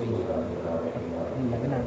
Iya benar.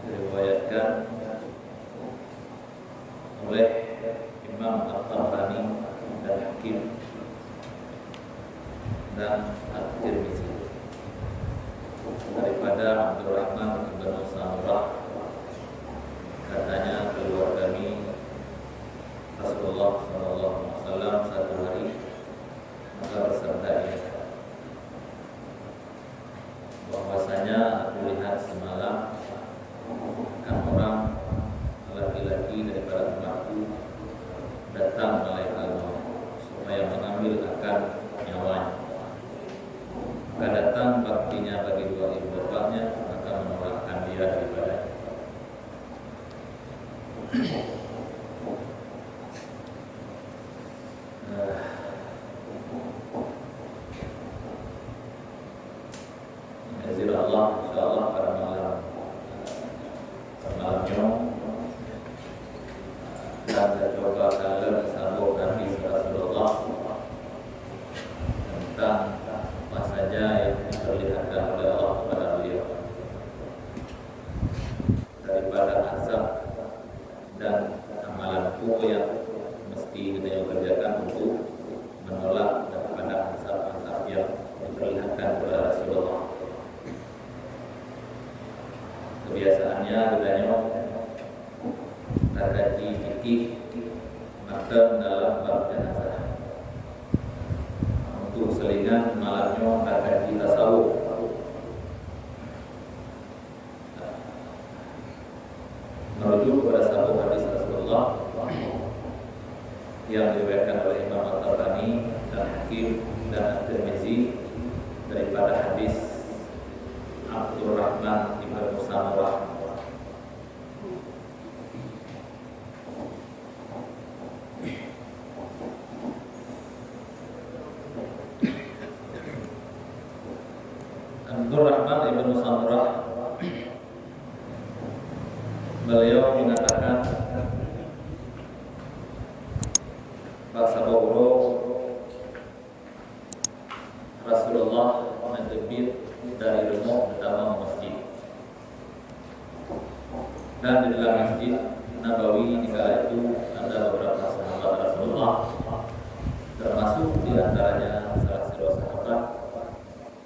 Diriwayatkan oleh Imam At-Tabrani dan Hakim dan At-Tirmizi daripada Abdurrahman bin Samurah, katanya keluar kami Rasulullah SAW satu hari, maka bersabda ia, bahwasanya aku lihat semalam akan orang laki-laki daripada umatku datang malaikat maut supaya mengambil akan nyawanya. Maka datang baktinya bagi dua ibu bapaknya, maka menolakkan dia daripadanya. Allah, insyaallah pada malamnya kita coba kalian sambung Nabi Rasulullah tentang apa saja yang diperlihatkan oleh Allah kepada beliau daripada azab dan amalan pokok yang mesti kita kerjakan untuk menolak daripada azab-azab yang diperlihatkan kepada Rasulullah. Kebiasaannya katanya kaji fikih maka dalam bab jenazah, untuk selingan malamnya kaji tasawuf. Merujuk kepada satu hadis Rasulullah yang diriwayatkan oleh Imam At-Tabrani dan Hakim dan At-Tirmizi daripada hadis Abdurrahman bin Samurah. Abdurrahman bin Samurah beliau mengatakan bahasa Bogoro Rasulullah menjepit dari rumah utama masjid, dan di dalam masjid Nabawi di kala itu ada beberapa sahabat Rasulullah, termasuk di antaranya salah seorang sahabat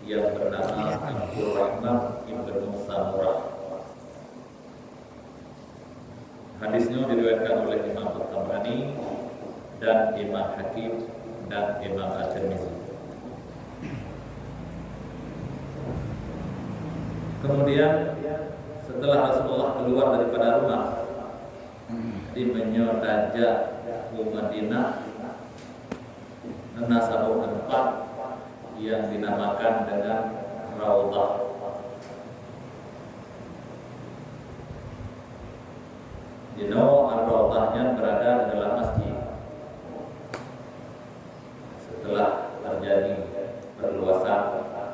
yang bernama Abdurrahman bin Samurah. Hadisnya diriwayatkan oleh Imam At-Tabrani dan Imam Hakim dan Imam At-Tirmizi. Kemudian setelah Rasulullah keluar daripada rumah di Menyodaja ke Madinah, menasabuk tempat yang dinamakan dengan Raudhah. Raudhahnya berada di dalam masjid. Setelah terjadi perluasan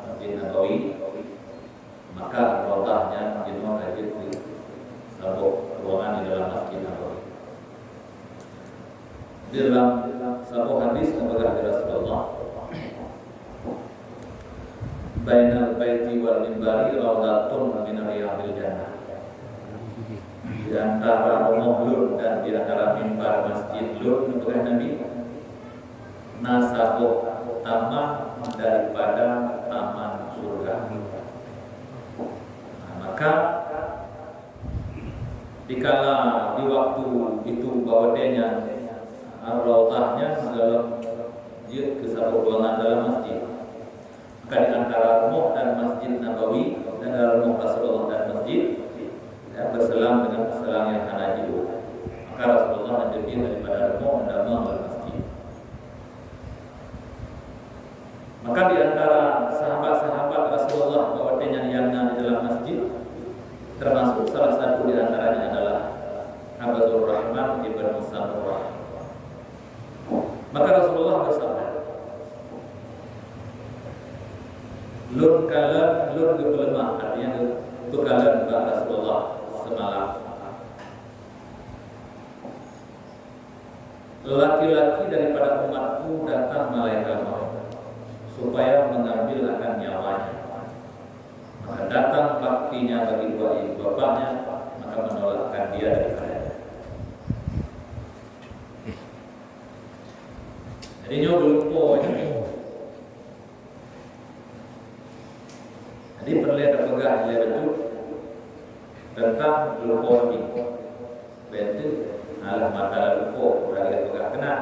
Masjid Nabawi, maka Raudhahnya jenuh hadir di sabuk ruangan di dalam Masjid Nabawi. Di dalam sabuk hadis yang berkata Rasulullah, bainal baiti wal minbari rawdatun min riyadil jannah. Di antara rumah Lun dan di antara mimbar masjid Lun untuk Nabi, nasabuh taman daripada taman surga. Nah, maka dikala di waktu itu bahwanya raudahnya dalam ke satu ruangan dalam masjid, maka di antara rumah dan Masjid Nabawi dan antara rumah Rasulullah dan masjid berselang dengan selang yang hanajiu. Maka Rasulullah menjadi daripada rumah mendamang al masjid. Maka di antara sahabat-sahabat Rasulullah bahwanya yang di dalam masjid, termasuk salah satu di antaranya adalah Abdur Rahman ibn Samurah. Maka Rasulullah bersabda, Lun kalam lun gepelemah, artinya bekalan Mbak Rasulullah semalam. Laki-laki daripada umatku datang malaikat maut supaya mengambil akan nyawanya. Maka datang baktinya bagi dua ibu bapaknya, maka menolakkan dia daripadanya. Jadi belum poin. Jadi perlu ada pegah betul tentang lupa ini. Betul, alam mata lupa berada pegah kena.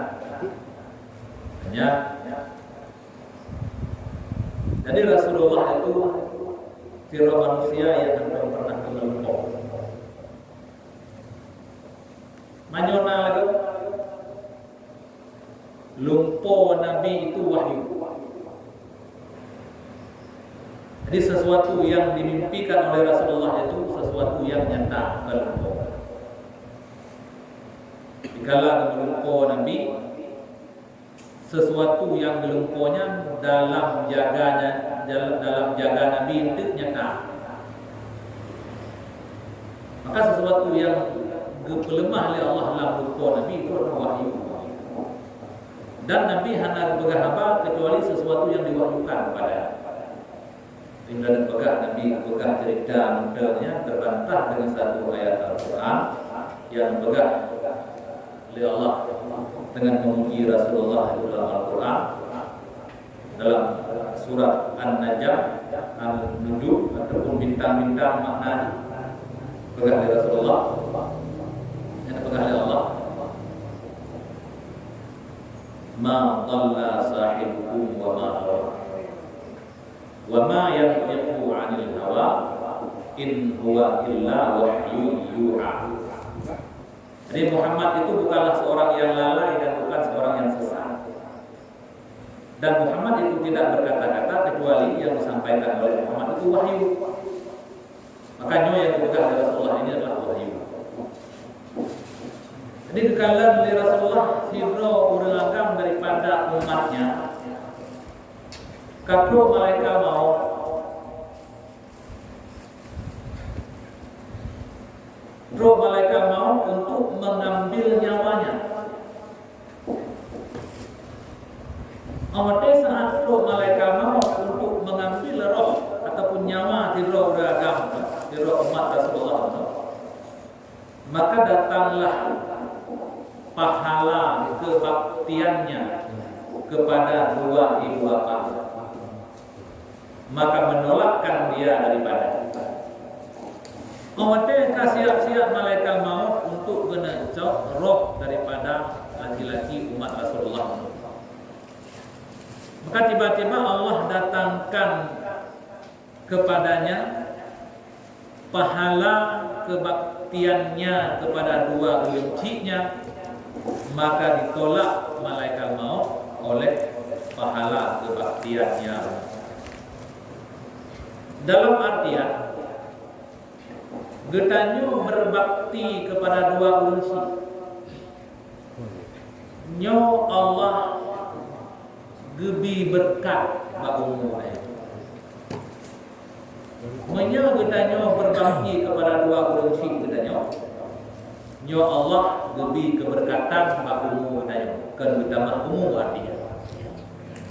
Hanya. Jadi Rasulullah itu kira manusia yang belum pernah lupa. Manyona lagi. Lumpo Nabi itu wahyu. Jadi sesuatu yang dimimpikan oleh Rasulullah itu sesuatu yang nyata, bukan lumpo. Dikala lumpo Nabi, sesuatu yang gelumponya dalam jaga Nabi itu nyata. Maka sesuatu yang gepelemah oleh Allah dalam lumpo Nabi itu adalah wahyu. Dan Nabi hanya berhaba kecuali sesuatu yang diwahyukan kepada. Dan pegah Nabi pegah cerita modelnya terbantah dengan satu ayat Al-Quran yang pegah oleh Allah dengan memuji Rasulullah dalam Al-Quran dalam surat An-Najm, An-Nujum ataupun bintang-bintang maknanya pegah oleh Rasulullah yang pegah oleh Allah. Ma dhalla sahibukum wa ma ghawa wa ma yantiqu 'anil hawa in huwa illa wahyu yuha. Jadi Muhammad itu bukanlah seorang yang lalai dan bukan seorang yang sesat. Dan Muhammad itu tidak berkata-kata kecuali yang disampaikan oleh Muhammad itu wahyu. Makanya yang dipegang oleh Rasulullah ini adalah wahyu. Jadi dikala oleh Rasulullah hibro urangam daripada umatnya, kalau mereka mau untuk mengambil nyawanya. Awatnya saat mereka mau untuk mengambil roh ataupun nyawa di roh urangam di roh umat Rasulullah, maka datanglah pahala kebaktiannya kepada dua ibu bapa, maka menolakkan dia daripada. Mereka siap-siap malaikat maut untuk menecok roh daripada laki-laki umat Rasulullah. Maka tiba-tiba Allah datangkan kepadanya pahala kebaktiannya kepada dua bencinya, maka ditolak malaikat maut oleh pahala kebaktiannya. Dalam artian getanyo berbakti kepada dua unsi. Nyo Allah gebi berkat bagumu. Menyo getanyo berbakti kepada dua unsi getanyo. Nyo Allah gebi keberkatan bagumu getanyo. Kan ditambah umum artinya.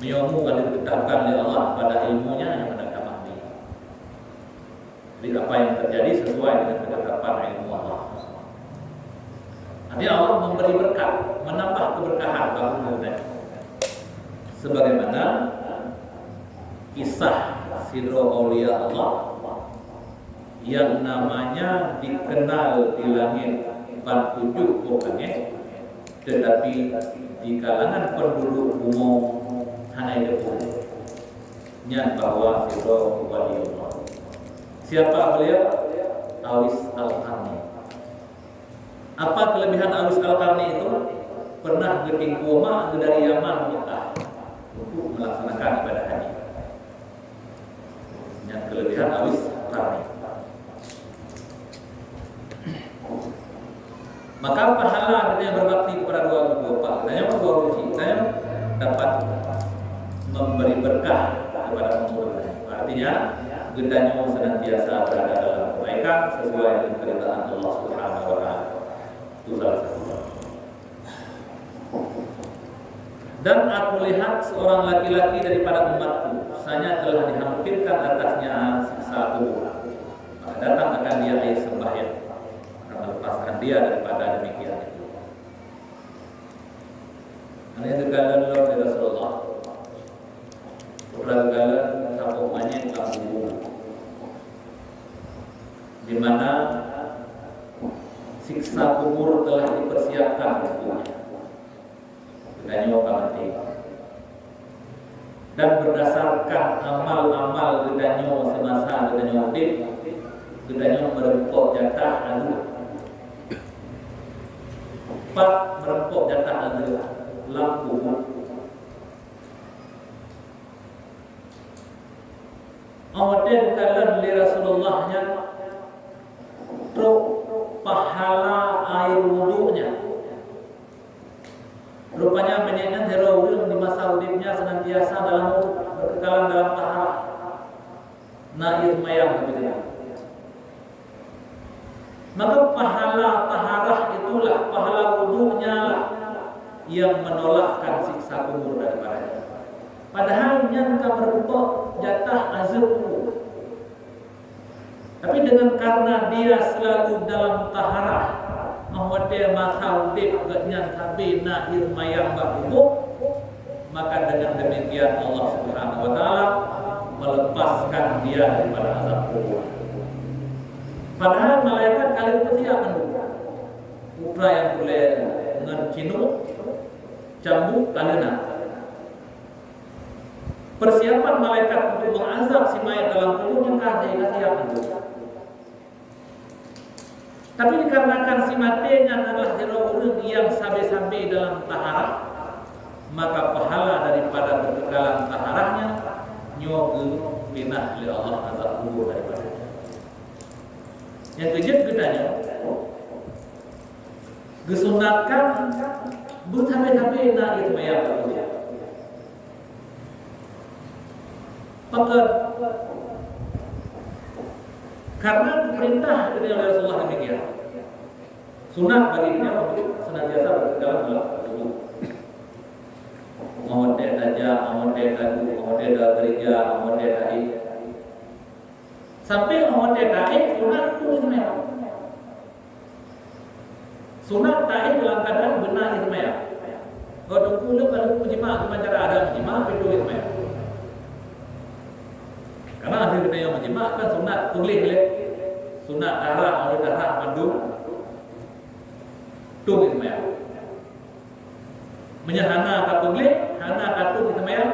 Menyomu kalau ditetapkan oleh Allah pada ilmunya yang menambah Jadi apa yang terjadi sesuai dengan ketetapan ilmu Allah. Artinya Allah memberi berkah, menambah keberkahan bagi kemudian. Sebagaimana kisah Sidro Aulia Allah yang namanya dikenal di langit Bantujuk pokoknya, tetapi di kalangan penduduk umum hanya nyat bahwa Sidro Waliullah. Siapa beliau? Awis Al-Qarni. Apa kelebihan Awis Al-Qarni itu? Pernah pergi koma dari Yaman Mekah untuk melaksanakan ibadah haji. Yang kelebihan Awis Al-Qarni. Maka pahala yang berbakti kepada dua bapak, dan yang dua ruci, dan dapat memberi berkah kepada pengurus. Artinya gendanya senantiasa berada dalam kebaikan sesuai dengan keridhaan Allah Subhanahu wa taala. Itu salah satu. Dan aku lihat seorang laki-laki daripada umatku, saya telah dihampirkan atasnya siksa kubur. Maka datang akan dia air sembahyang, akan melepaskan dia daripada demikian itu. Ini tegalan dari Rasulullah. Tegalan kampungnya kampung, di mana siksa kubur telah dipersiapkan untuknya. Dan berdasarkan amal-amal gedanyo semasa gedanyo hidup, gedanyo merempok jatah lalu 4 merempok jatah lalu lampu. Awalnya dikatakan oleh Rasulullahnya truk pahala air wudunya. Rupanya menyengat heroin di masa hidupnya senantiasa dalam berkekalan dalam taharah. Nair mayang begitu. Maka pahala taharah itulah, pahala wudunya lah yang menolakkan siksa kubur daripadanya. Padahal nyangka berbentuk jatah azabku. Tapi dengan karena dia selalu dalam taharah, bahwa dia masa udip gaknya tapi nair mayang bakubuk, maka dengan demikian Allah Subhanahu wa taala melepaskan dia daripada azab kubur. Padahal malaikat kali itu siap menunggu. Putra yang boleh dengan cinuk cambuk kalena. Persiapan malaikat untuk mengazab si mayat dalam kuburnya kasih siap menunggu. Tapi dikarenakan si matinya adalah orang yang sampai-sampai dalam taharah, maka pahala daripada berkekalan taharahnya nyoge pinah oleh Allah azab kubur daripadanya. Yang kejut gedanya gesunatkan bersampai-sampai na itu mayat dia. Pakat karena perintah dari Rasulullah demikian. Sunat bagi dia senantiasa berkekalan dalam kubur. Mohon dia aja, mohon dia lagu, mohon dia gereja, mohon dia tadi. Sampai mohon dia tadi sunat itu sebenarnya. Sunat tadi dalam keadaan benar itu sebenarnya. Kalau dulu kalau menjima cuma cara ada menjima itu sebenarnya. Karena ada kita yang menjima kan sunat tulis sunat darah oleh darah mandu tuh itu ya. Menyahana tak tulis, hana tak tulis itu ya.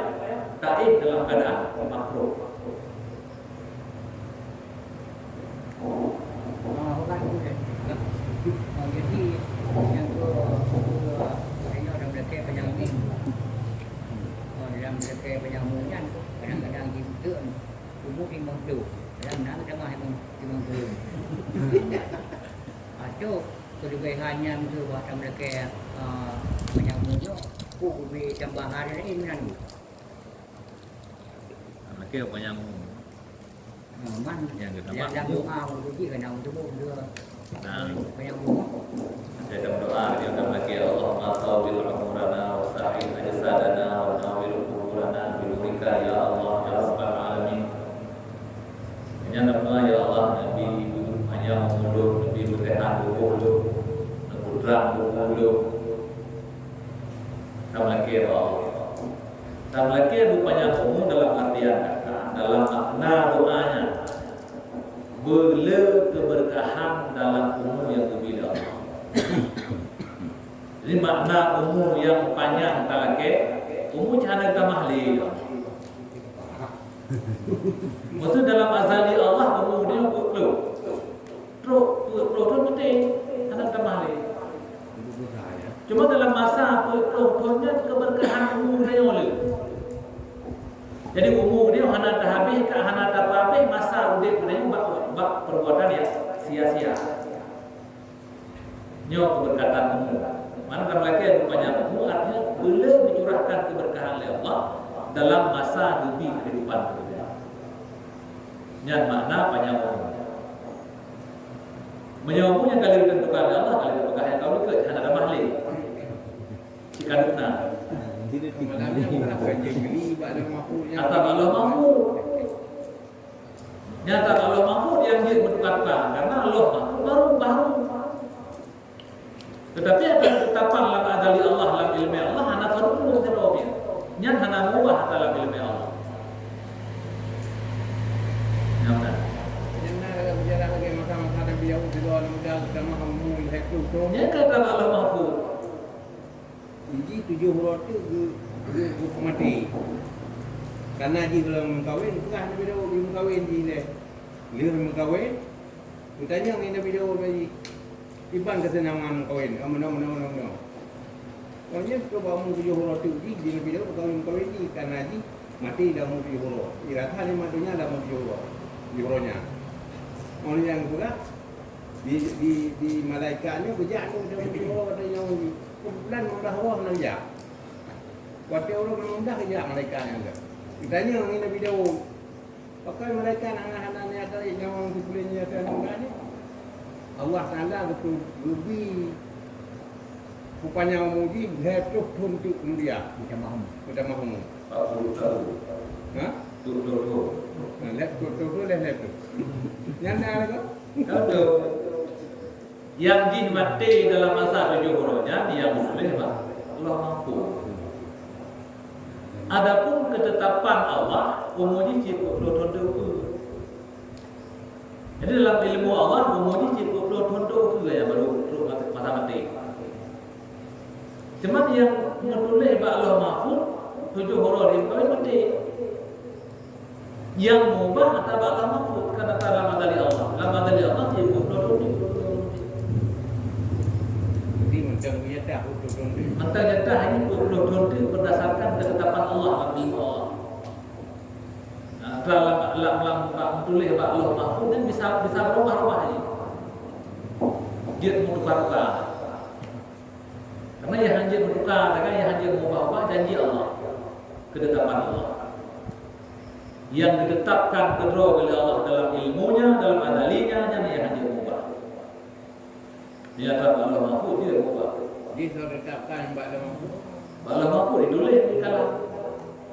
Taib dalam keadaan makruh. Jadi yang saya orang mereka penyambung, orang mereka penyambungan kadang-kadang gitu. Umur timbang tu, kadang-kadang kita mah timbang tu. Aduh, kelebihannya itu buat mereka menyambungnya, lebih tambahan ini nanti. Mereka menyambung. Man, yang kita yang doa untuk dia kena untuk dia. Menyambung. Saya berdoa di dalam lagi Allah ma'tawil umurana wa sa'id ajsadana wa nawil kuburana bi nurika ya Allah ya rabbal alamin. Menyembah ya Allah Tamlaki Allah. Tamlaki rupanya umum dalam artian kata, dalam makna doanya. Bela keberkahan dalam umur yang berbeda. Jadi makna umur yang panjang talake, umur cahana tamahli. Maksud dalam azali Allah umur dia teruk. Teruk mesti anak tamahli. Cuma dalam masa perutnya keberkahan umur dia oleh. Jadi umur dia hana dah habis, hana dah habis masa udah dia bak perbuatan yang sia-sia. Nyo keberkatan umur. Mana dalam lagi rupanya umur artinya boleh mencurahkan keberkahan oleh Allah dalam masa lebih kehidupan kita. Yang makna panjang umur. Menyambungnya kali ditentukan oleh Allah, kali keberkahan kau ke hana dah mahli. Cikadukna. Atau Allah mampu. Nyata Allah mampu yang dia bertukar-tukar karena Allah mampu baru. Tetapi ada ketetapan dalam adali Allah, dalam ilmu Allah, hana terus terobia. Nyan hana mubah dalam ilmu Allah. Nyata. Jangan ada berjalan lagi masa-masa Nabi Yahud di luar muda kita mahu melihat itu. Nya kata Allah mampu. Jadi 7 huruf itu mati. Karena dia kalau mengkawin, tengah Nabi Dawud dia mengkawin dia. Dia mengkawin. Bertanya dengan Nabi Dawud lagi. Iban kesenangan mengkawin. Mana. Pokoknya kalau kamu 7 huruf itu dia Nabi Dawud mengkawin dia karena dia mati dalam 7 huruf. Irata dia matinya dalam 7 huruf. Di hurufnya. Orang yang pula di malaikatnya berjatuh dalam 7 huruf ada yang bulan mudah Allah menanjak. Waktu Allah menundah kejap malaikatnya enggak. Ditanya dengan Nabi Dawud, pakai malaikat anak-anak ni ada yang orang dikulinya enggak ni. Allah Taala betul lebih rupanya memuji betul untuk dia. Kita mahu. Kita mahu. 40 tahun. Ha? Tuh. Nah, betul tu. Yang ada ke? Kalau yang dimati dalam masa 7 hurufnya dia boleh Pak. Allah mampu. Adapun ketetapan Allah umumnya cukup londo. Jadi dalam ilmu Allah umumnya cukup londo juga ya baru masa mati. Cuma yang menulis Pak Allah mampu 7 huruf dia mati. Yang mubah atau Allah mampu karena dalam adali Allah. Dalam adali Allah cukup londo. Maka nyata ini londo berdasarkan ketetapan Allah ilmu Allah. Dalam tulis Pak Allah Mahfud dan bisa berubah-ubah ini. Dia berubah-ubah. Karena yang hanya bertukar, karena yang hanya mengubah-ubah janji Allah, ketetapan Allah. Yang ditetapkan kedua oleh Allah dalam ilmunya, dalam adalinya, yang hanya mengubah. Dia kata Allah Mahfud dia mengubah. Dia sudah tetapkan Mbak Lemah. Mbak Lemah Mahfud ditulis di kalam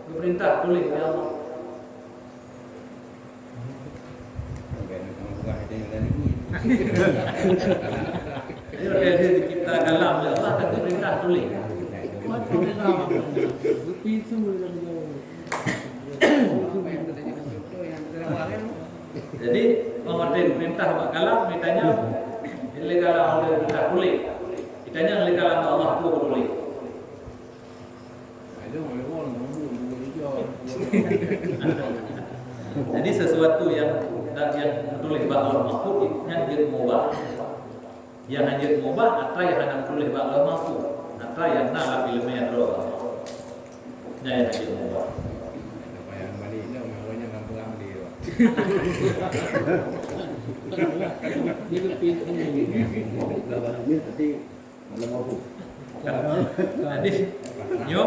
diperintah tulis oleh Allah. Dia kita kalam oleh Allah dan diperintah tulis. Jadi mengerti perintah Mbak Kalam, ditanya ilegal oleh perintah tulis. Ditanya ilegal Allah tu tulis. Jadi sesuatu yang tulis Allah Mahfud yang dia mubah. Yang hanya mubah atau yang hanya tulis Allah Mahfud atau yang nak ilmu yang roh. Yang hanya mubah. Yang balik ni orang yang gambar dia. Dia lebih ini tadi malam aku. Jadi yo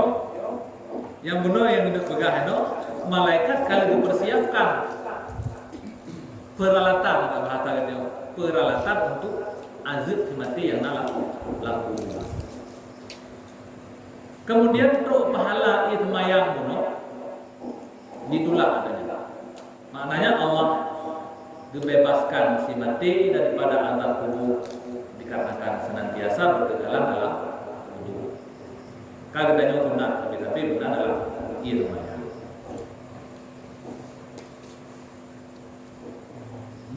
yang benar yang kita pegang itu malaikat kalau dipersiapkan peralatan atau bahasa dia peralatan untuk azab mati yang laku. Kemudian untuk pahala itmayang kuno ditolak adanya. Maknanya Allah dibebaskan si mati daripada azab kubur dikarenakan senantiasa berkegalan dalam kubur. Kagak ada sunat, tapi benar adalah iya namanya.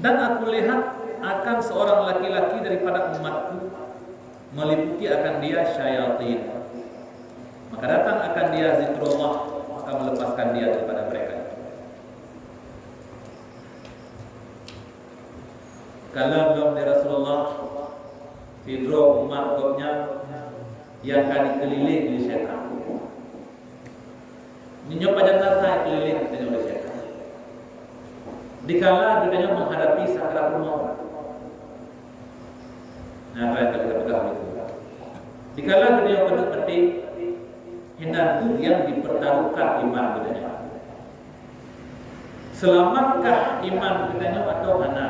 Dan aku lihat akan seorang laki-laki daripada umatku meliputi akan dia syaitan. Maka datang akan dia zikrullah, maka melepaskan dia daripada mereka. Kalau belum dari Rasulullah Fidro umat gopnya yang akan dikeliling oleh syaitan. Ini nyoba jangan saya keliling oleh syaitan. Dikala kita menghadapi sakaratul maut. Nah, kita pegang itu. Dikala kita kena petik hendak yang dipertaruhkan iman kita. Selamatkah iman kita atau hana?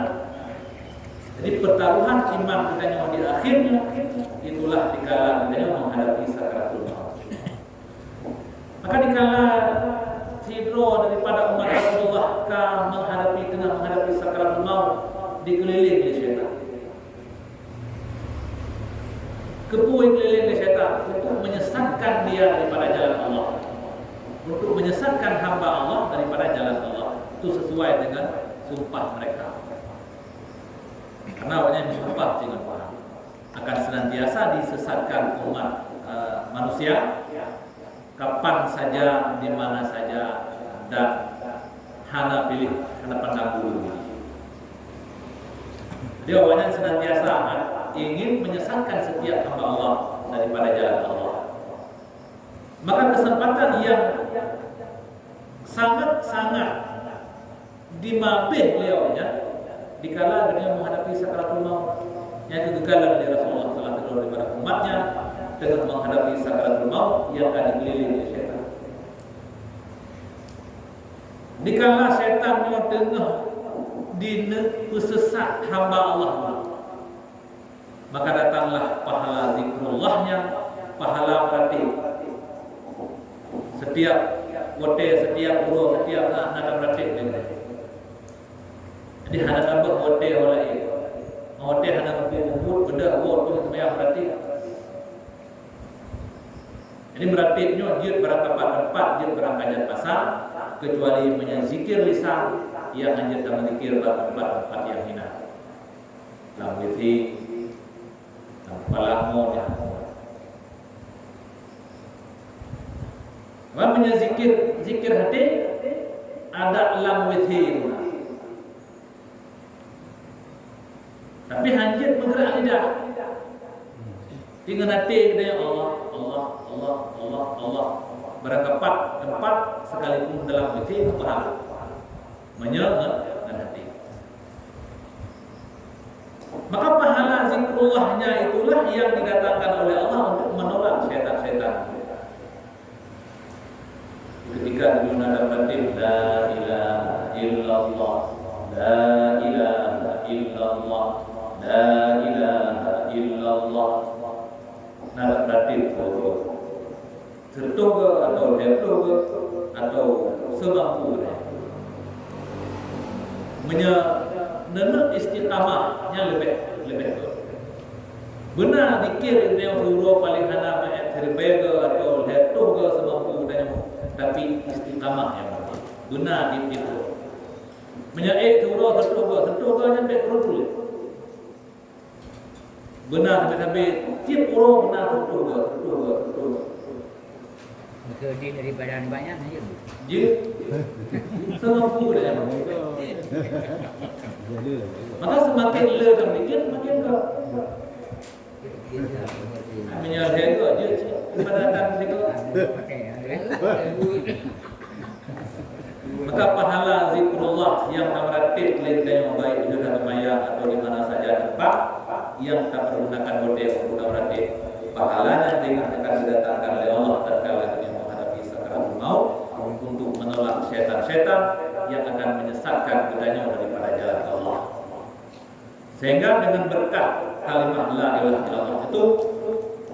Jadi pertaruhan iman kita di akhirnya itulah dikala kita menghadapi sakaratul maut. Maka dikala sidro daripada umat Rasulullah menghadapi sakaratul maut dikelilingi oleh syaitan. Kepui keliling oleh syaitan untuk menyesatkan dia daripada jalan Allah, untuk menyesatkan hamba Allah daripada jalan Allah. Itu sesuai dengan sumpah mereka. Karena awalnya bersumpah dengan Tuhan akan senantiasa disesatkan umat manusia kapan saja, di mana saja, dan hana pilih, hana pandang bulu. Dia awalnya senantiasa ingin menyesatkan setiap hamba Allah daripada jalan Allah. Maka kesempatan yang sangat-sangat dimabih beliaunya dikala dia menghadapi sakaratul maut, yang kegagalan dari Rasulullah telah terlalu daripada umatnya dengan menghadapi sakaratul maut yang akan dikelilingi oleh syaitan. Dikala syaitan yang tengah disesat hamba Allah, maka datanglah pahala zikrullahnya, pahala berarti setiap wote, setiap guru, setiap anak berarti. Jadi hana tambah wote oleh wote hana kubur benda wote itu yang berarti. Jadi berarti nyojir tempat jir berangkat pasar kecuali menyazikir lisan yang hanya tak menzikir tempat yang hina. Lam wifi Palamo ya. Wa zikir hati ada lam withi. Tapi hanjit bergerak lidah. Dengan hati kita Allah, Allah, Allah, Allah, Allah. Berkepat tempat sekalipun dalam withi pahala. Menyerah dengan hati. Maka pahala zikrullahnya itulah yang didatangkan oleh Allah untuk menolak syaitan-syaitan. Ketika dunia ada batin la ilaha illallah, la ilaha illallah, la ilaha illallah. Nada batin tertoga atau detoga atau semampu menenun istiqamahnya lebih benar dikir yang suruh paling hana terbega atau letuh ke semampu dan tapi istiqamah yang benar di itu menyaik suruh tertuga sampai terus benar sampai tiap orang benar tertuga Terdiri dari badan banyak aja bu. Semampu dia. Maka semakin le dan mikir makin ke. Menyalahkan itu aja. Padahal itu. Maka pahala zikrullah yang amratit lindai baik di dalam maya atau di mana saja tempat yang tak pergunakan bodeh untuk amratit. Pahalanya dengan akan didatangkan oleh Allah tatkala dia menghadapi sakaratul maut untuk menolak syaitan-syaitan yang akan menyesatkan bedanya daripada jalan Allah. Sehingga dengan berkat kalimat la ilaha illallah itu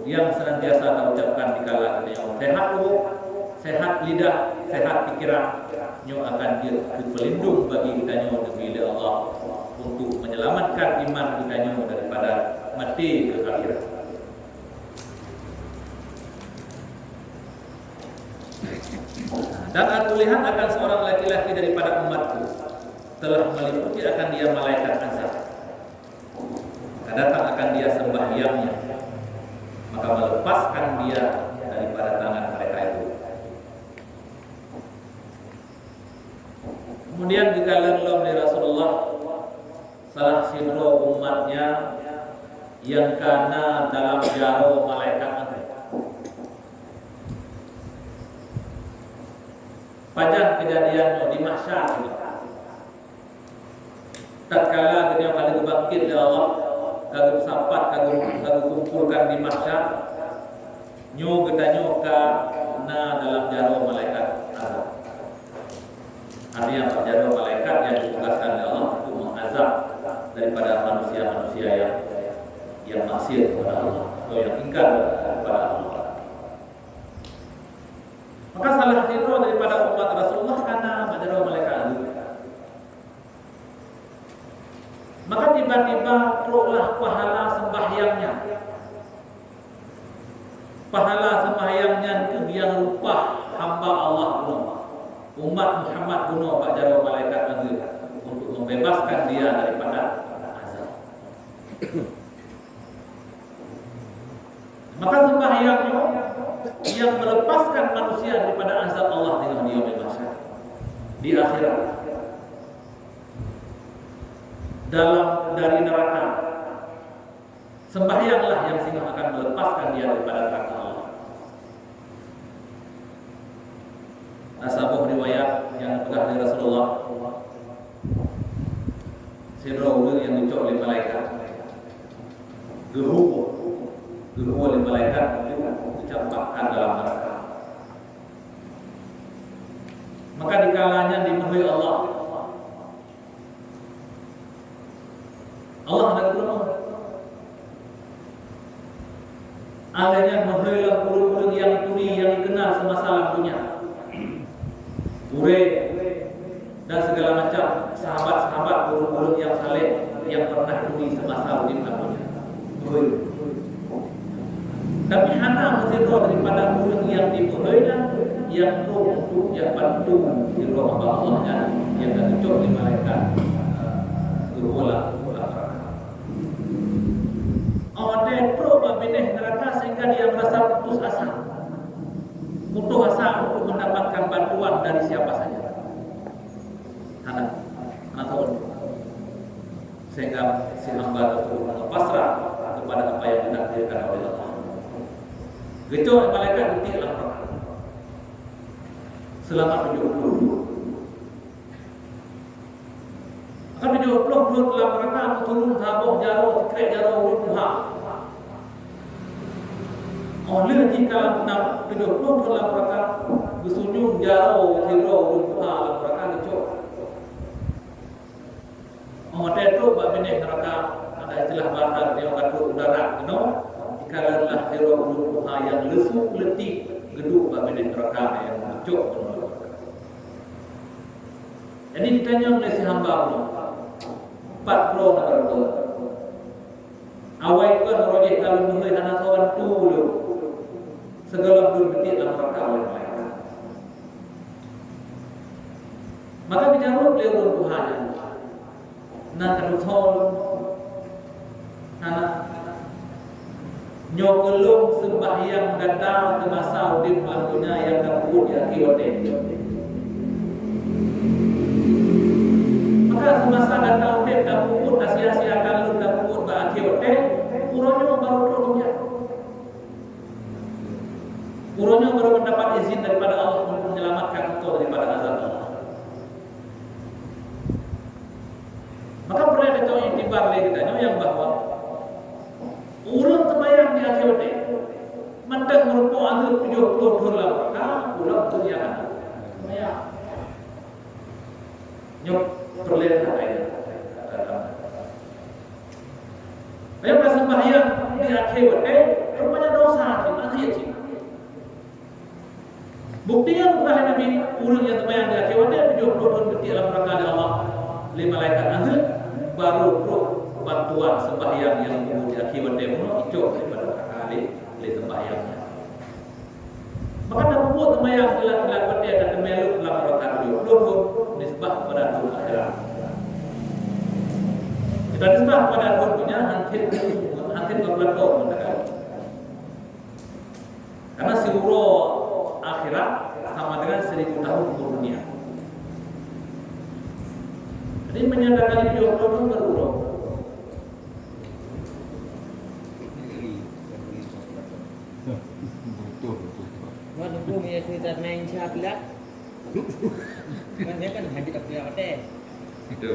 yang senantiasa kita ucapkan dikala kita yang sehat tubuh, sehat lidah, sehat pikiran, nyo akan jadi pelindung bagi kita nyo demi Allah untuk menyelamatkan iman kita nyo daripada mati ke akhirat. Dan aku lihat akan seorang laki-laki daripada umatku telah meliputi akan dia malaikat azab. Maka datang akan dia sembahyangnya, maka melepaskan dia daripada tangan mereka itu. Kemudian dikatakan oleh Rasulullah, salah satu umatnya yang kana dalam jaro malaikat azab. Pajan kejadiannya di mahsyar. Tatkala dia kali dibangkit oleh Allah, kagum sapat, kagum kumpulkan di mahsyar, nyo gedanyo na dalam jaro malaikat azab. Artinya jaro malaikat yang ditugaskan oleh Allah untuk mengazab daripada manusia-manusia yang maksiat kepada Allah atau yang ingkar kepada Allah. Maka salah satu daripada umat Rasulullah karena jaro malaikat azab. Maka tiba-tiba keluarlah pahala sembahyangnya. Pahala sembahyangnya itu yang rupa hamba Allah kuno. Umat Muhammad kuno Pak Jaro malaikat azab untuk membebaskan dia daripada azab. Maka sembahyangnya yang melepaskan manusia daripada azab Allah dengan dia bebaskan di akhirat. Dalam dari neraka, sembahyanglah yang sehingga akan melepaskan dia daripada neraka Allah. Sebuah riwayat yang pernah dari Rasulullah, Sirrul yang dicok oleh malaikat, geruh oleh malaikat dicampakkan dalam neraka. Maka dikalanya dimuliai Allah. Allah nak tolong. Alanya menghilang burung-burung yang turi yang dikenal semasa lampanya. Ure dan segala macam sahabat-sahabat burung-burung yang saleh yang pernah turi semasa hidup lampanya. Tapi hana mesti roh daripada burung yang dimuliakan yang roh untuk yang bantu di roh Allah yang dah dicok di malaikat. Berulang. Awalnya proba benih neraka sehingga dia merasa putus asa untuk mendapatkan bantuan dari siapa saja. Anak tahu sehingga si hamba tersebut pasrah kepada apa yang ditakdirkan oleh Allah. Itu malaikat detik lapar selama 70. Akan 70 dalam mereka turun tabuh jaro tikrek jaro Tuhan. Oleh jika 70 dalam mereka bersunjung jaro jaro Tuhan dalam mereka dicok. Ada itu bab benih neraka ada istilah bahasa dia kata udara keno dikarenalah jaro Tuhan yang lesu letih geduk bab benih neraka yang dicok. Jadi ditanya oleh si hamba Allah 40 negara tu. Awal kan rojeh kalau mengenai anak kawan tu dulu. Segala belum betul dalam rangka oleh mereka. Maka bicara beliau Tuhan. Nak terutol anak nyokelung sembahyang datang ke masa udip lakunya yang terput di akhir maka semasa datang udip dan puput sia-siakan lu dan puput berakhir uronya baru turunnya uronya baru mendapat izin daripada Allah untuk menyelamatkan engkau daripada azab Allah. Maka pernah ada intibar lagi kita yang bahwa urang sembahyang di akhir mentang merupakan azab 70 dolar maka ulang tunjangan sembahyang nyok terlihat ada. Ayat sembahyang di akhir rupanya dosa di akhir. Buktinya bukan Nabi urang yang sembahyang di akhir 70 detik dalam rangka Allah 5 malaikat azab baru bantuan sembahyang yang di akhir itu daripada kali sembahyangnya. Maka dah buat semayang gelar-gelar petir dan meluk dalam rakaat luhur nisbah pada luhur akhirat. Kita nisbah pada luhur punya hampir 12 tahun mendekat. Karena suro akhirat sama dengan 1000 tahun umur dunia. Jadi menyatakan ini 20 tahun berurut. Wah, nunggu punya cerita main syaklat. Kan dia kan hadir tak punya hotel. Itu.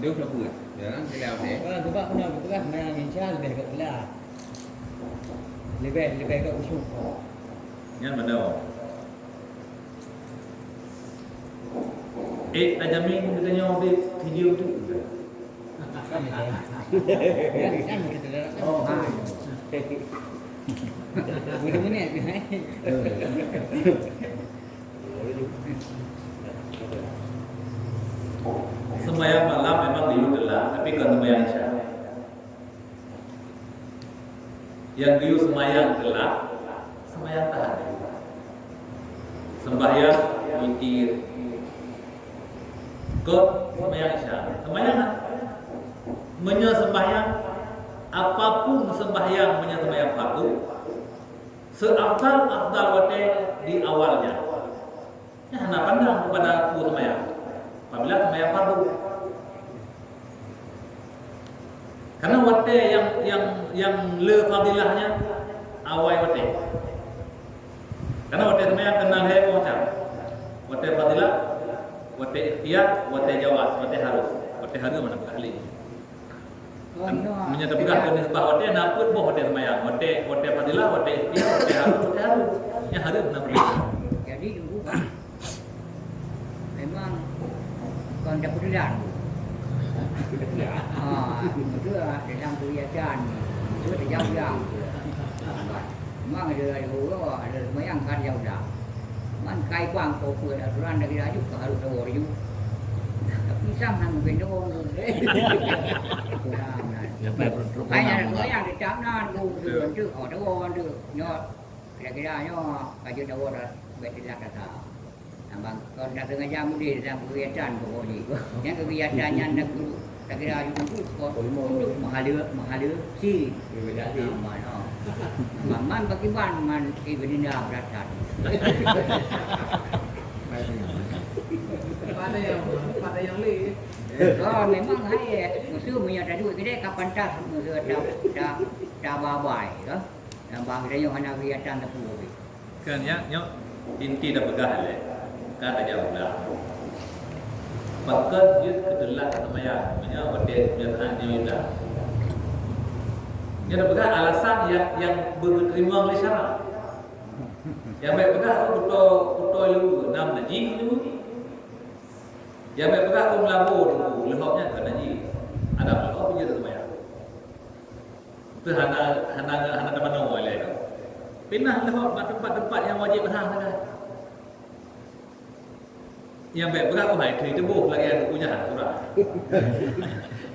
Dia udah buat. Ya kan dia udah. Kalau tu pak punya betul lah main syaklat lebih kat belah. Lebih kat usul. Yang mana? Tajamin katanya di video tu. Kan kita dah. Oh, ha. Mana ni? Sembahyang malam memang diulang, tapi bukan sembahyang isya. Yang diu sembahyang gelap, sembahyang tahajud. Sembahyang witir. Kau sembahyang isya, sembahyang sembahyang apapun sembahyang sembahyang fardu seafdal wate di awalnya. Ya, hendak pandang kepada aku sembahyang. Apabila sembahyang fardu. Karena wate yang le fadilahnya awal wate. Karena wate sembahyang kenal hai macam. Wate fadilah, wate ikhtiyar, wate jawaz, wate harus. Wate harus mana ahli. Menyatakan jenis bahwa dia naput boh dia semayang, wate fadilah, wate ikhtiyar, wate harus, yang harus benar benar. Jadi dulu kan memang kon dapat pilihan. Itu dalam kebiasaan, itu jauh-jauh. Memang ada semayang kan jauh dah. Man kai quang kau pun aturan dari rajuk harus tahu rajuk. Tapi sang mungkin doang tu. Hanya yang dicapkan tu doang tu. Kira-kira kaji doang betul kata. Abang kalau dah tengah jam ni dalam kegiatan pokoknya. Yang kegiatannya nak kira itu untuk mahalu si. Man bagi man ibadina beratan. Pada yang lain. Memang musuh punya duit kita kapan tak musuh dah babai kan. Bang dia yang anak kegiatan tak perlu. Kan ya, inti dah pegah le. Kan dah jauh dah. Pakat yut kedelak semaya, punya wate biarkan dia dah. Dia dah pegah alasan yang berterima oleh syarak. Yang baik pegah kuto lu nam najib tu. Yang baik pegah tu melabur tu lehopnya kan najib. Ada lehop punya semaya. Itu hana teman orang lain. Pindah lehop tempat-tempat yang wajib berhang kan. Yang baik pegah tu hai tri tebuh lagi ada punya surah.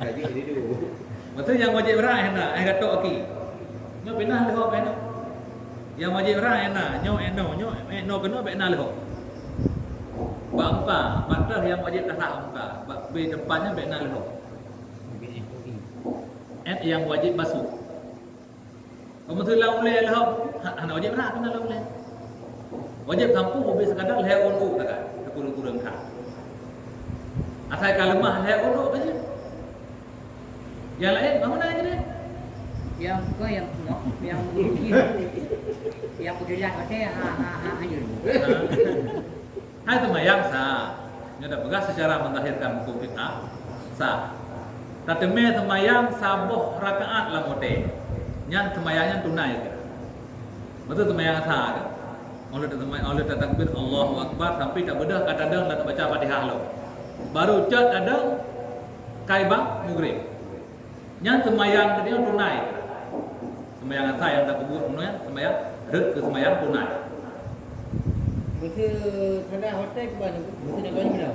Kaji ini dulu. Maksud yang wajib berhang hendak kata okey. Nyo pindah lehop hendak. Yang wajib berhang hendak nyo kena baik nak lehop. Bangpa, patah yang wajib tak muka. Be depannya baik nak lehop. Yang wajib basuh. Kamu tu lauleh lehop, hana wajib berhang kena lauleh. Wajib sampu habis sekadar leh undu tak? Kurang-kurang tak. Asal kalau lemah leh undu saja. Yang lain mana aja deh? Yang yang pilihan ada hanya. Hai sembahyang sah. Nya dah pegah secara mendahirkan hukum fiqh sah. Tateme sembahyang sabuh rakaat lah mote. Nya sembahyangnya tunai ke. Betul sembahyang sah ke? Oleh takbir Allahu Akbar sampai tak bedah kata dah nak baca Fatihah lo. Baru cat ada kaibang maghrib. Nya sembahyang dia tunai. Sembahyang sah yang tak kubur tunai, sembahyang rek ke sembahyang tunai. Betul tanda hotel ke mana? Betul nak kau ni mana?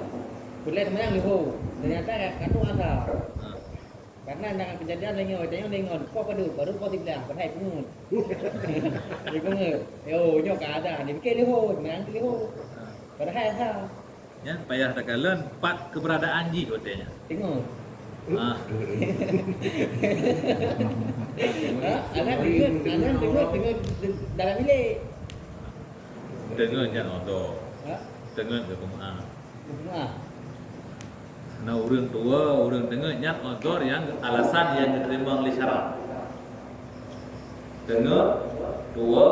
Boleh sembahyang leho. Ternyata katu ada. Karena dengan kejadian lengon kok baru positif pada pungut. Di pungut. Yo nyo ka ada ni ke leho, menang ke leho. Pada hai ha. Ya, payah tak kalian pat keberadaan ji hotenya. Tengok. Ah, Anak tengok dalam bilik. dengar jangan auto. Ha? Dengar ke rumah. Rumah. Nah, orang tua, orang dengar nyat auto yang alasan yang diterima oleh syarat. Dengar tua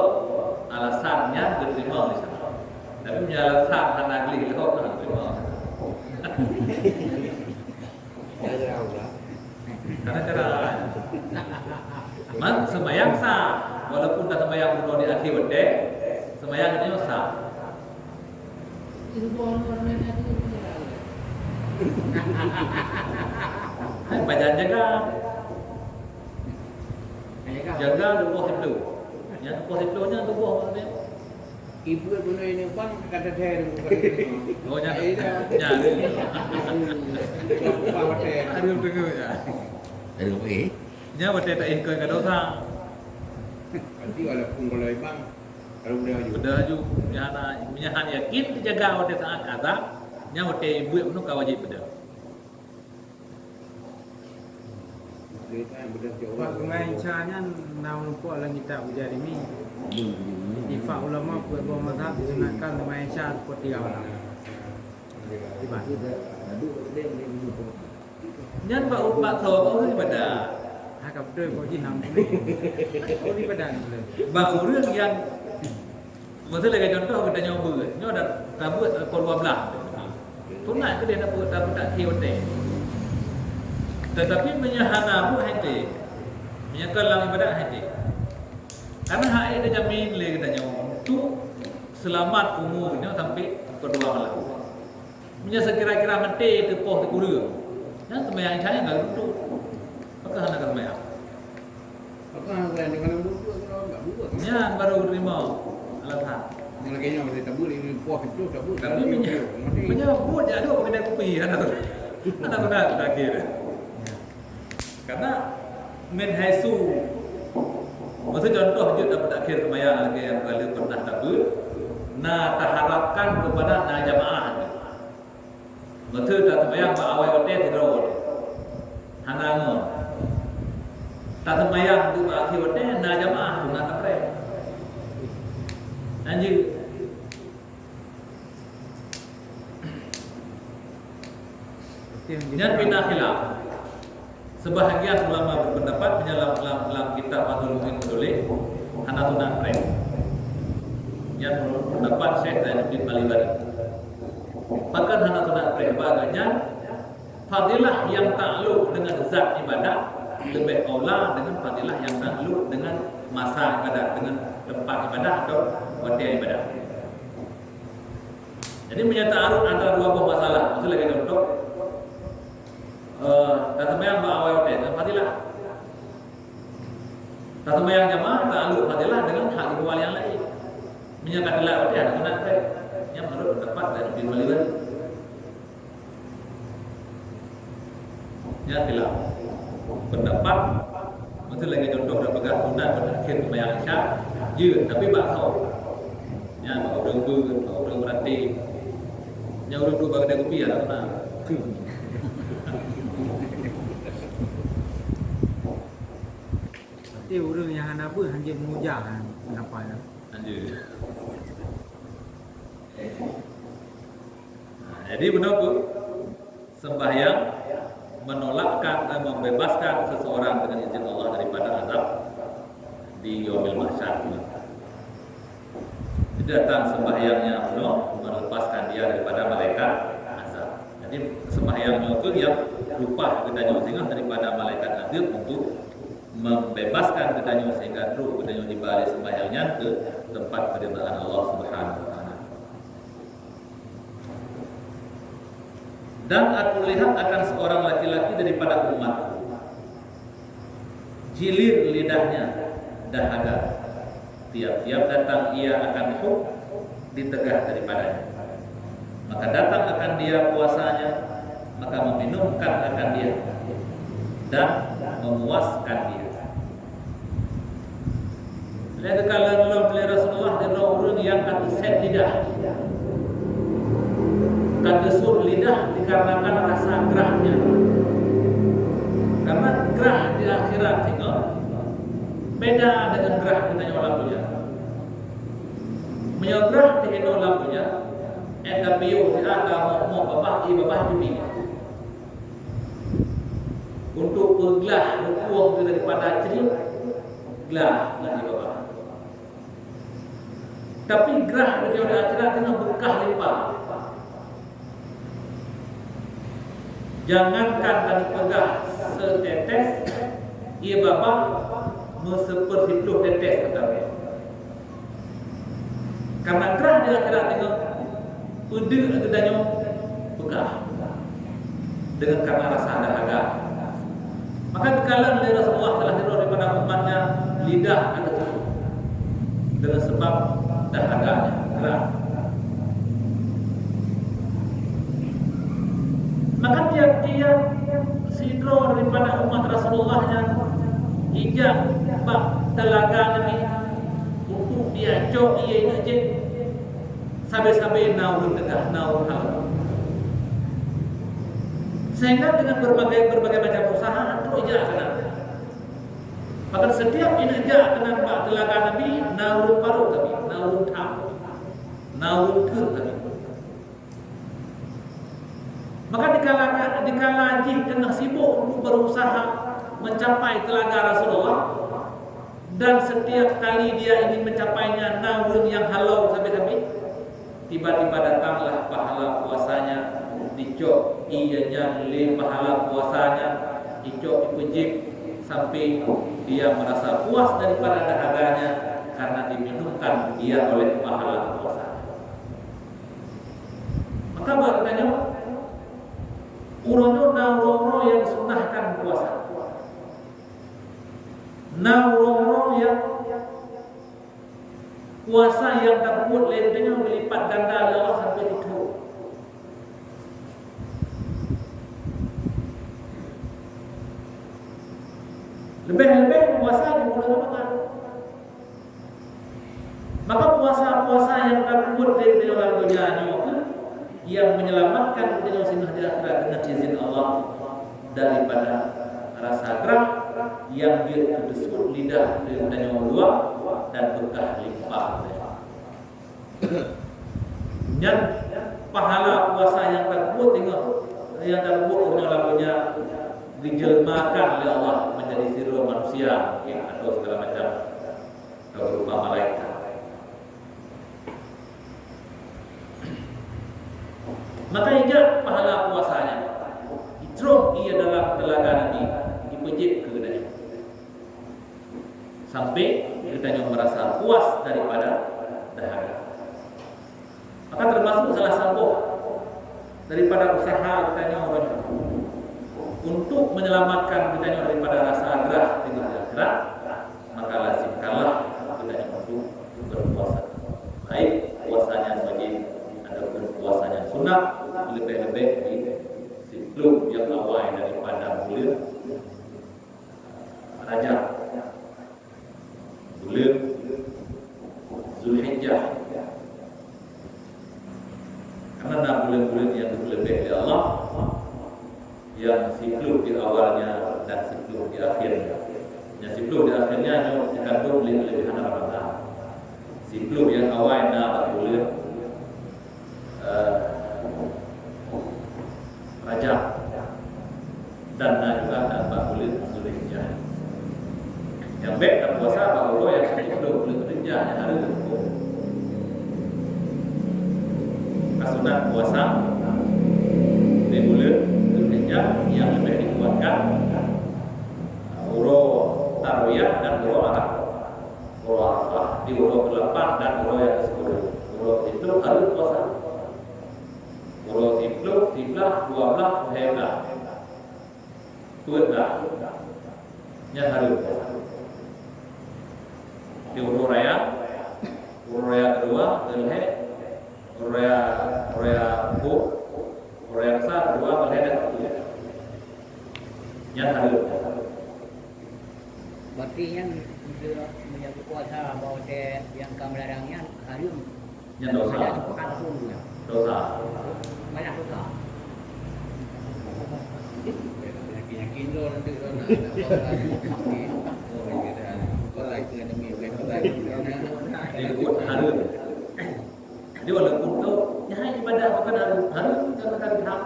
alasannya diterima oleh syarat. Tapi punya alasan anak geli kau tak terima. Karena cara man semayang sah, walaupun tak semayang bunuh di akhir bende, semayang ini sah. Hai bajan jaga tubuh itu. Yang positifnya tubuh mana? Ibu guna ini bang kata saya Oh nyari. Ada dengar ya. Dari apa eh? Nya wate tak ingkar ke dosa. Nanti walaupun kalau bang kalau udah juga. Benda ju menyahan yakin dijaga wate saat kata. Nya wate ibu itu wajib benda. Pak pengai caranya nak lupa lagi tak ujar ini. Ifak ulama buat buat mazhab disunatkan lumayan syarat seperti awal. Tiba. Nhân và út bạn thờ có cái benda. Hakap tu kau jinam ni. Kau di badan boleh. Bang urang yang maksudnya kayak contoh kita nyoba, nyo ada rambut pol 12. Tunai ke dia dapat tak kiwate. Tetapi menyahana bu hati. Menyekelang ibadat hati. Karena hak dia jamin le kita nyoba untuk selamat umurnya sampai kedua malam. Punya sekira-kira mati tepoh kurang. Yang semayang saya enggak duduk. Maka hendak semayang. Apa yang dengan dulu kalau enggak buat. Ya baru terima alasan. Yang lagi yang kita tabur ini puas itu tabur. Tapi menyebut ya dua kedai kopi anak tu. Anak tu dah akhir. Karena men haisu. Maksud contoh je dapat akhir semayang lagi yang kali pernah tabur. Nah terharapkan kepada nah jamaah. Betul tak semayang pak awal hotel tidur. Hanango. Tak semayang tu pak akhir hotel na jamaah tu nak terpre. Anjir. Dan pindah khilaf. Sebahagian ulama berpendapat dalam kitab Fathul Muin Menulis Hanatuna Prem. Yang berpendapat Syekh Zainuddin Balibari. Bahkan Hanatuna Prem baganya fadilah yang takluk dengan zat ibadah lebih aula dengan fadilah yang takluk dengan masa ibadah, dengan tempat ibadah atau waktu ibadah. Jadi menyatakan antara dua buah masalah. Maksud lagi contoh tak sembahyang awal waktu fadilah. Tak sembahyang jamaah takluk fadilah dengan hak ihwal yang lain. Menyatakan lah waktu Hanatuna Prem yang menurut pendapat dari Ibnu Balibari. Ya khilaf pendapat maksud lagi contoh dah pegang sunat berakhir sembahyang Isya je tapi bakso ya orang berarti yang orang tu bagi kopi ada mana Tapi orang yang hendak apa hanya mengujar kenapa ya? anjir. Jadi benar tu sembahyang menolakkan dan membebaskan seseorang dengan izin Allah daripada azab di yaumil mahsyar. Jadi datang sembahyangnya Allah melepaskan dia daripada malaikat azab. Jadi sembahyangnya itu yang lupa kedanyo sehingga daripada malaikat azab untuk membebaskan kedanyo sehingga terus kedanyo dibalik sembahyangnya ke tempat keridhaan Allah Subhanahu wa taala. Dan aku lihat akan seorang laki-laki daripada umat jilir lidahnya dahaga. Tiap-tiap datang ia akan ditegah daripadanya. Maka datang akan dia puasanya, maka meminumkan akan dia. dan memuaskan dia. Lihat kalau Rasulullah dan orang yang kata set lidah, kata sur lidah dikarenakan rasa gerahnya. Karena gerah di akhirat tengok beda dengan gerah di tanya lagunya. Menyagrah di hidung lagunya, biu di agama mau bapak bumi. Untuk bergelah berkuang daripada cerita gelah lagi bapak. Tapi gerah di akhirat itu bekah lipat. Jangankan tadi pegah setetes, ia bapak seperpuluh tetes tetapi. Karena gerah di akhirat itu udah kedanya bekah dengan karena rasa dahaga. Maka dikala Rasulullah telah tidur daripada umatnya lidah ada tutup dengan sebab dahaganya gerah. Maka tiap-tiap sidro daripada umat Rasulullahnya ijab bab telaga Nabi untuk diacok ia ini je sampai-sampai naun tegah naun hal. Sehingga dengan berbagai macam usaha itu ijab kena. Bahkan setiap ini ijab kena bab telaga Nabi naun paru kami, naun tam, naun tur kami. Maka dikala haji tengah sibuk untuk berusaha mencapai telaga Rasulullah dan setiap kali dia ingin mencapainya namun yang halau sampai tiba-tiba datanglah pahala puasanya dicok ianya le pahala puasanya dicok dipejik sampai dia merasa puas daripada dahaganya karena diminumkan dia oleh pahala puasa. Maka bertanya urono nauroro yang sunahkan puasa, nauroro yang puasa yang tersebut lentenya melipat ganda Allah sampai itu. Lebih-lebih puasa di bulan Ramadan. Maka puasa-puasa yang tersebut lentenya orang dunia yang menyelamatkan kita sinah di akhirat dengan izin Allah daripada rasa gerah yang dia tersebut lidah dan dua dan bekah limpah. Dan pahala puasa yang tersebut tengok yang tersebut lagunya dijelmakan oleh Allah menjadi siru manusia atau segala macam berupa malaikat. Maka ijab pahala puasanya ijroh ia dalam telaga Nabi dipejik ke gedanya sampai gedanya merasa puas daripada dahaga. Maka termasuk salah satu daripada usaha gedanya orang untuk menyelamatkan gedanya daripada rasa gerah dengan akhirat, maka lazimkanlah gedanya untuk berpuasa. Baik puasanya wajib ataupun puasanya sunnah, lebih-lebih di siklus yang awal daripada bulan Rajab, bulan Zulhijjah. Karena bulan-bulan yang lebih dari Allah, yang siklus di awalnya dan siklus di akhirnya. Yang siklus di akhirnya dikandung lebih Ramadan. Siklus yang awalnya bulan Rajab dan juga tambah bulan Zulhijjah. Yang baik dan puasa bahwa yang itu bulan Zulhijjah yang hari itu. Kasunat puasa di bulan Zulhijjah yang lebih dikuatkan urut tarwiyah dan urut Arafah di urut ke-8 dan urut yang ke-10. Urut itu harus puasa. Urut itu 13, 12, 13. Tuatlah yang harus puasa. Di urut raya kedua Zulhijjah, urut raya besar kedua Zulhijjah. Yang harum. Berarti yang dia menjaga kuasa bahawa dia yang melarangnya harum. Yang dosa. Ada sepekan pun. Dosa. Banyak dosa. Yakin lo nanti lo nak oh kita kau like dengan demi Disebut harum. Jadi walaupun kau jangan ibadah bukan harum, harum jangan kali hak.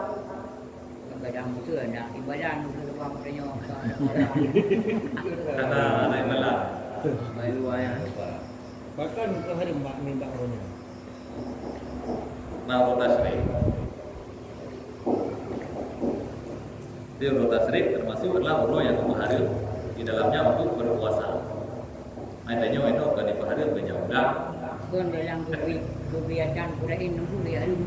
Kadang musuh nak ibadah musuh depan katanya. Karena anak malah. main luar ya. Bahkan kau ada minta orangnya. Nah, rota syirik. Jadi rota syirik termasuk adalah orang yang memahari di dalamnya untuk berpuasa. Adanya itu akan dipahari banyak orang. Kon dalam kebiasaan Qurain nunggu dia harum.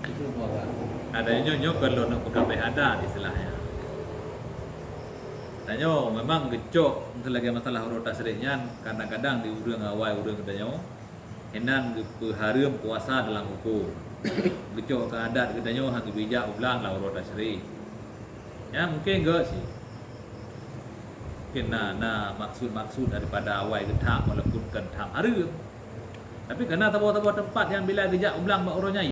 Itu orang. Adanya nyo kalau nak pegang ada istilahnya. Tanya memang gecok selagi masalah rota seriknya kadang-kadang di urang awal urang katanya henan harum puasa dalam hukum. Gecok ke adat katanya hang bijak ulang lah rota serik. Ya mungkin enggak sih. Mungkin maksud daripada awal getak walaupun kentang harum. Tapi karena tahu-tahu tempat yang bila gejak ulang mak orangnya